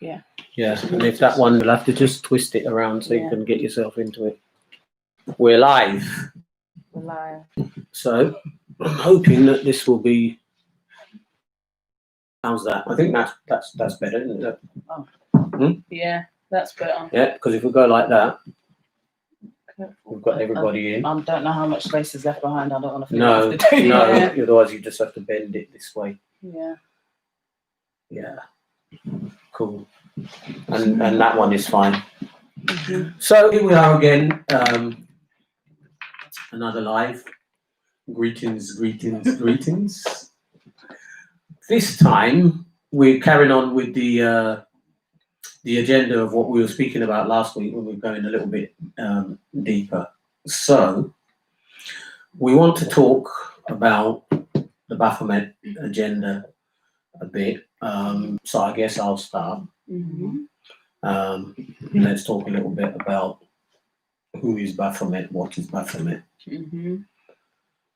Yeah. Yeah, and if that one, you'll have to just twist it around so you can get yourself into it. We're live. We're live. So I'm hoping that this will be. How's that? I think that's better, isn't it? Oh. Yeah, that's better. Yeah, because if we go like that, we've got everybody in. I don't know how much space is left behind. I don't want to feel No, otherwise you just have to bend it this way. Yeah. Yeah. Cool. And that one is fine. So here we are again. Another live. Greetings. This time we're carrying on with the agenda of what we were speaking about last week when we were going a little bit deeper. So we want to talk about the Baphomet Agenda a bit. So I guess I'll start. Let's talk a little bit about who is Baphomet, what is Baphomet.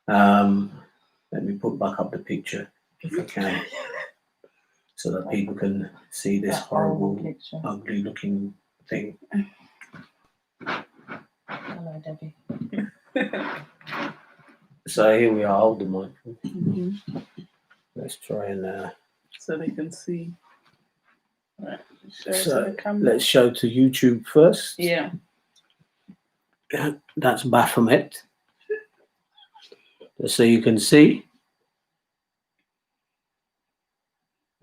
Let me put back up the picture if I can, so that people can see this horrible, ugly looking thing. Hello, Debbie. So here we are, hold the mic. Let's try and so they can see. Right. So let's show to YouTube first. Yeah. That's Baphomet. So you can see.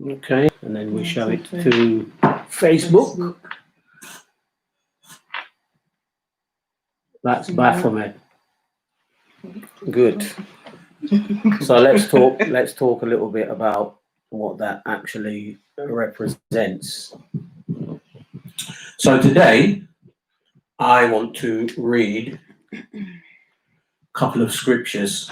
Okay, and then we show it to Facebook. That's Baphomet. Good. So let's talk a little bit about what that actually represents. So today I want to read a couple of scriptures.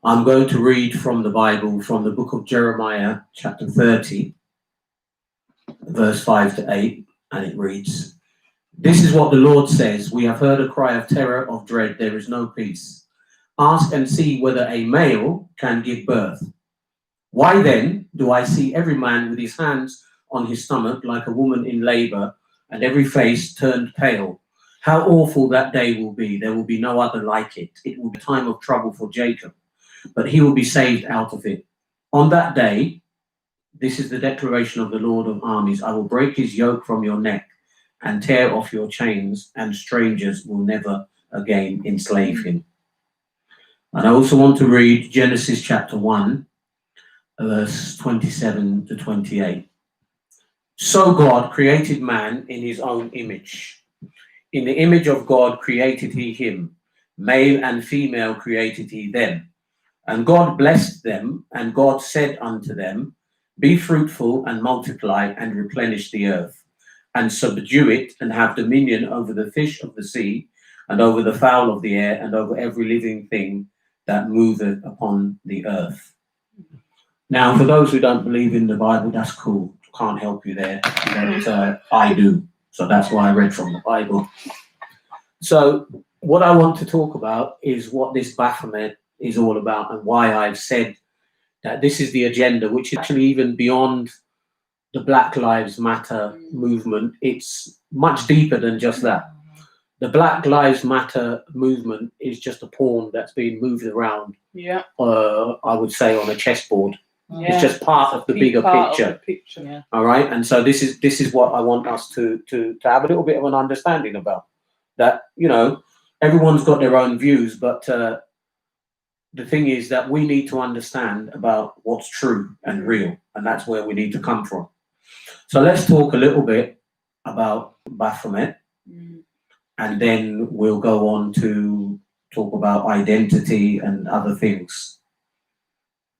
I'm going to read from the Bible, from the book of Jeremiah, chapter 30, verse 5 to 8, and it reads, "This is what the Lord says, we have heard a cry of terror, of dread, there is no peace. Ask and see whether a male can give birth. Why then do I see every man with his hands on his stomach like a woman in labor, and every face turned pale? How awful that day will be. There will be no other like it. It will be a time of trouble for Jacob, but he will be saved out of it. On that day," this is the declaration of the Lord of armies, "I will break his yoke from your neck and tear off your chains, and strangers will never again enslave him." And I also want to read Genesis chapter 1, verse 27 to 28. "So God created man in his own image. In the image of God created he him. Male and female created he them. And God blessed them, and God said unto them, Be fruitful and multiply and replenish the earth, and subdue it, and have dominion over the fish of the sea, and over the fowl of the air, and over every living thing that moveth upon the earth." Now, for those who don't believe in the Bible, that's cool. Can't help you there. But I do. So that's why I read from the Bible. So what I want to talk about is what this Baphomet is all about, and why I've said that this is the agenda, which is actually even beyond the Black Lives Matter movement. It's much deeper than just that. The Black Lives Matter movement is just a pawn that's being moved around. Yeah. I would say on a chessboard. Yeah. It's just part of the bigger picture. Yeah. All right. And so this is what I want us to have a little bit of an understanding about. That, you know, everyone's got their own views, but the thing is that we need to understand about what's true and real, and that's where we need to come from. So let's talk a little bit about Baphomet, and then we'll go on to talk about identity and other things.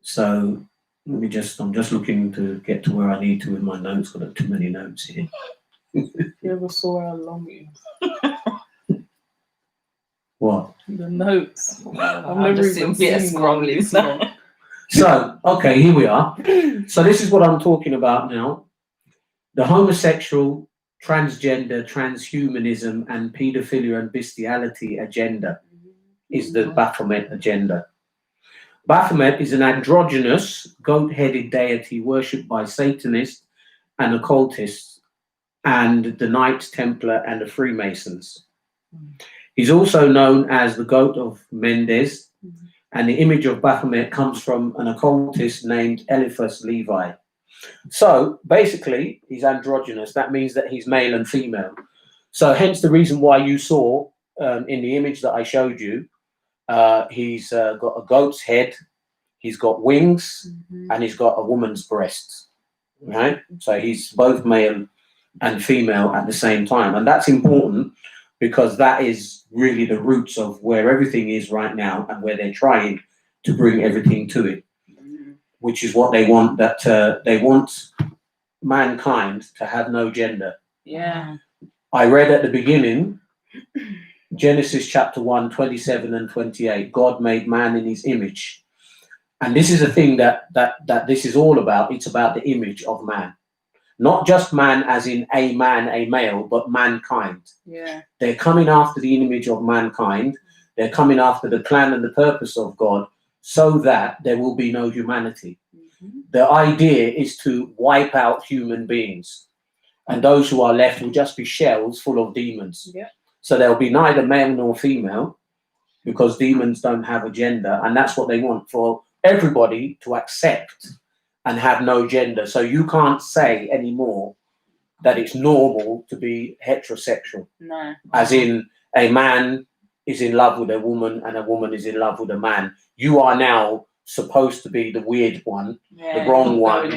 So I'm just looking to get to where I need to with my notes. Got too many notes here. You ever saw how long it is? What? The notes. I've never even seen scrolling. So, okay, here we are. So this is what I'm talking about now. The homosexual, transgender, transhumanism, and paedophilia and bestiality agenda is the Baphomet agenda. Baphomet is an androgynous, goat-headed deity worshipped by Satanists and occultists, and the Knights Templar and the Freemasons. He's also known as the Goat of Mendes, and the image of Baphomet comes from an occultist named Eliphas Levi. So basically, he's androgynous. That means that he's male and female. So hence the reason why you saw in the image that I showed you, he's got a goat's head, he's got wings, and he's got a woman's breasts, right? So he's both male and female at the same time. And that's important because that is really the roots of where everything is right now and where they're trying to bring everything to it, which is what they want, that they want mankind to have no gender. Yeah. I read at the beginning, Genesis chapter 1, 27 and 28, God made man in his image. And this is a thing that this is all about. It's about the image of man. Not just man as in a man, a male, but mankind. Yeah. They're coming after the image of mankind. They're coming after the plan and the purpose of God so that there will be no humanity. The idea is to wipe out human beings. And those who are left will just be shells full of demons. Yeah. So there'll be neither male nor female because demons don't have a gender. And that's what they want, for everybody to accept and have no gender. So you can't say anymore that it's normal to be heterosexual. No. As in a man is in love with a woman and a woman is in love with a man. You are now supposed to be the weird one, the wrong one,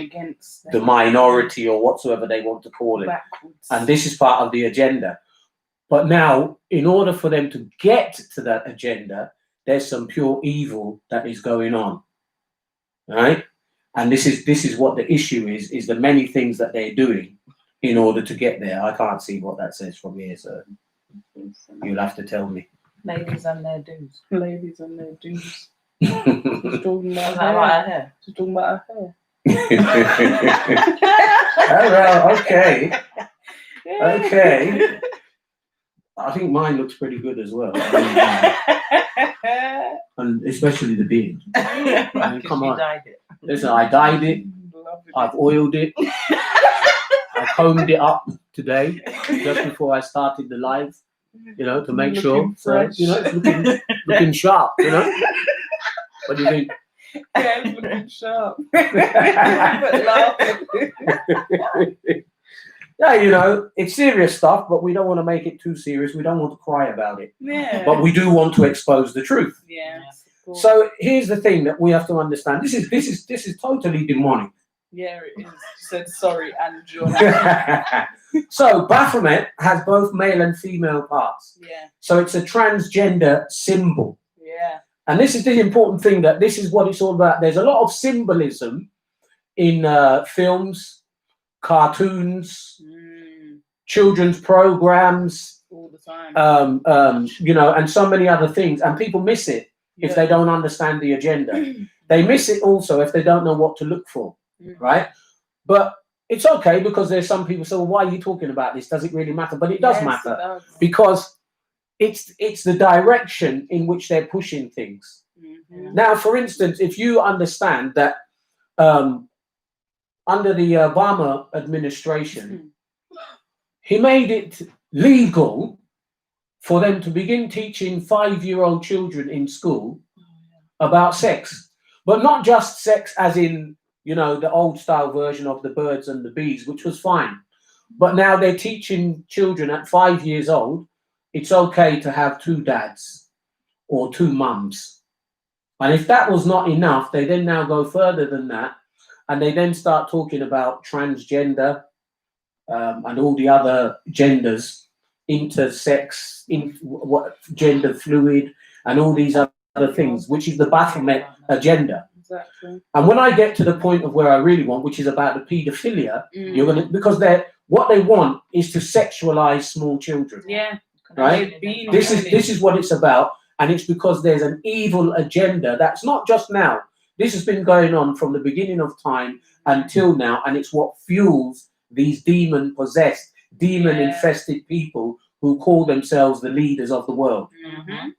the minority, or whatsoever they want to call it. Backwards. And this is part of the agenda. But now, in order for them to get to that agenda, there's some pure evil that is going on, right? And this is what the issue is the many things that they're doing in order to get there. I can't see what that says from here, so you'll have to tell me. Ladies and their dues. Ladies and their dues. Is She's talking about that her right hair. here? She's talking about her Oh, well, okay. Okay. I think mine looks pretty good as well. And especially the beard. I mean, come on. Dyed it. Listen, I dyed it. I've oiled it. I combed it up today, just before I started the live, to make sure. So, it's looking sharp, What do you think? Yeah, it's looking sharp. Yeah, it's serious stuff, but we don't want to make it too serious. We don't want to cry about it. Yeah. But we do want to expose the truth. Yeah. So here's the thing that we have to understand. This is totally demonic. Yeah, it is. She said sorry and John. So Baphomet has both male and female parts. Yeah. So it's a transgender symbol. Yeah. And this is the important thing, that this is what it's all about. There's a lot of symbolism in films, cartoons, children's programs, all the time. And so many other things. And people miss it if they don't understand the agenda. They miss it also if they don't know what to look for, right? But it's okay, because there's some people say, well, why are you talking about this? Does it really matter? But it does matter. It does. Because it's the direction in which they're pushing things. Now, for instance, if you understand that under the Obama administration, he made it legal for them to begin teaching 5-year-old children in school about sex, but not just sex as in, the old style version of the birds and the bees, which was fine. But now they're teaching children at 5 years old, it's okay to have 2 dads or 2 mums. And if that was not enough, they then now go further than that, and they then start talking about transgender and all the other genders, intersex, gender fluid, and all these other things, which is the Baphomet Agenda. Exactly. And when I get to the point of where I really want, which is about the paedophilia, because what they want is to sexualize small children. Yeah. Right? This is what it's about, and it's because there's an evil agenda that's not just now. This has been going on from the beginning of time until now, and it's what fuels these demon-possessed, demon-infested people who call themselves the leaders of the world.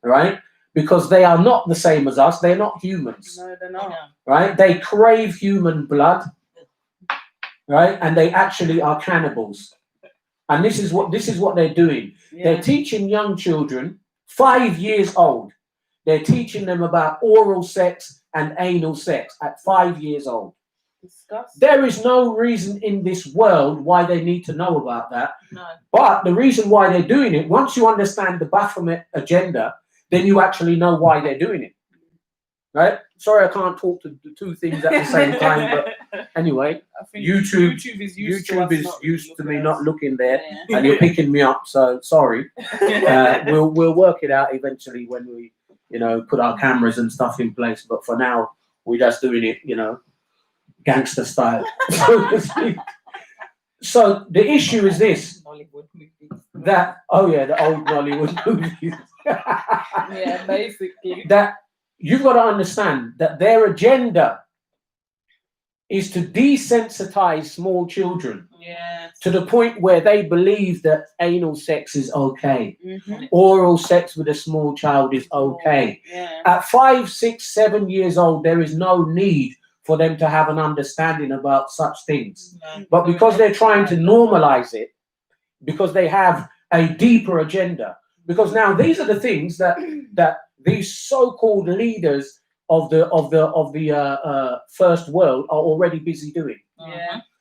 Right? Because they are not the same as us. They're not humans. No, they're not. Right? They crave human blood. right? And they actually are cannibals. And this is what they're doing. They're teaching young children, 5 years old. They're teaching them about oral sex and anal sex at 5 years old. Disgusting. There is no reason in this world why they need to know about that. No. But the reason why they're doing it, once you understand the Baphomet Agenda, then you actually know why they're doing it. Right? Sorry, I can't talk to the two things at the same time, but anyway, I think YouTube is used to me not looking there, Yeah. and you're picking me up. So sorry. We'll work it out eventually when we, put our cameras and stuff in place. But for now, we're just doing it, gangster style. So the issue is this: Hollywood movies. the old Nollywood movies. Yeah, basically. That you've got to understand that their agenda is to desensitize small children Yeah. to the point where they believe that anal sex is okay, Mm-hmm. oral sex with a small child is okay. Yeah. At 5, 6, 7 years old, there is no need for them to have an understanding about such things. No. But because they're trying to normalize it, because they have a deeper agenda, because now these are the things that these so-called leaders of the first world are already busy doing. Yeah.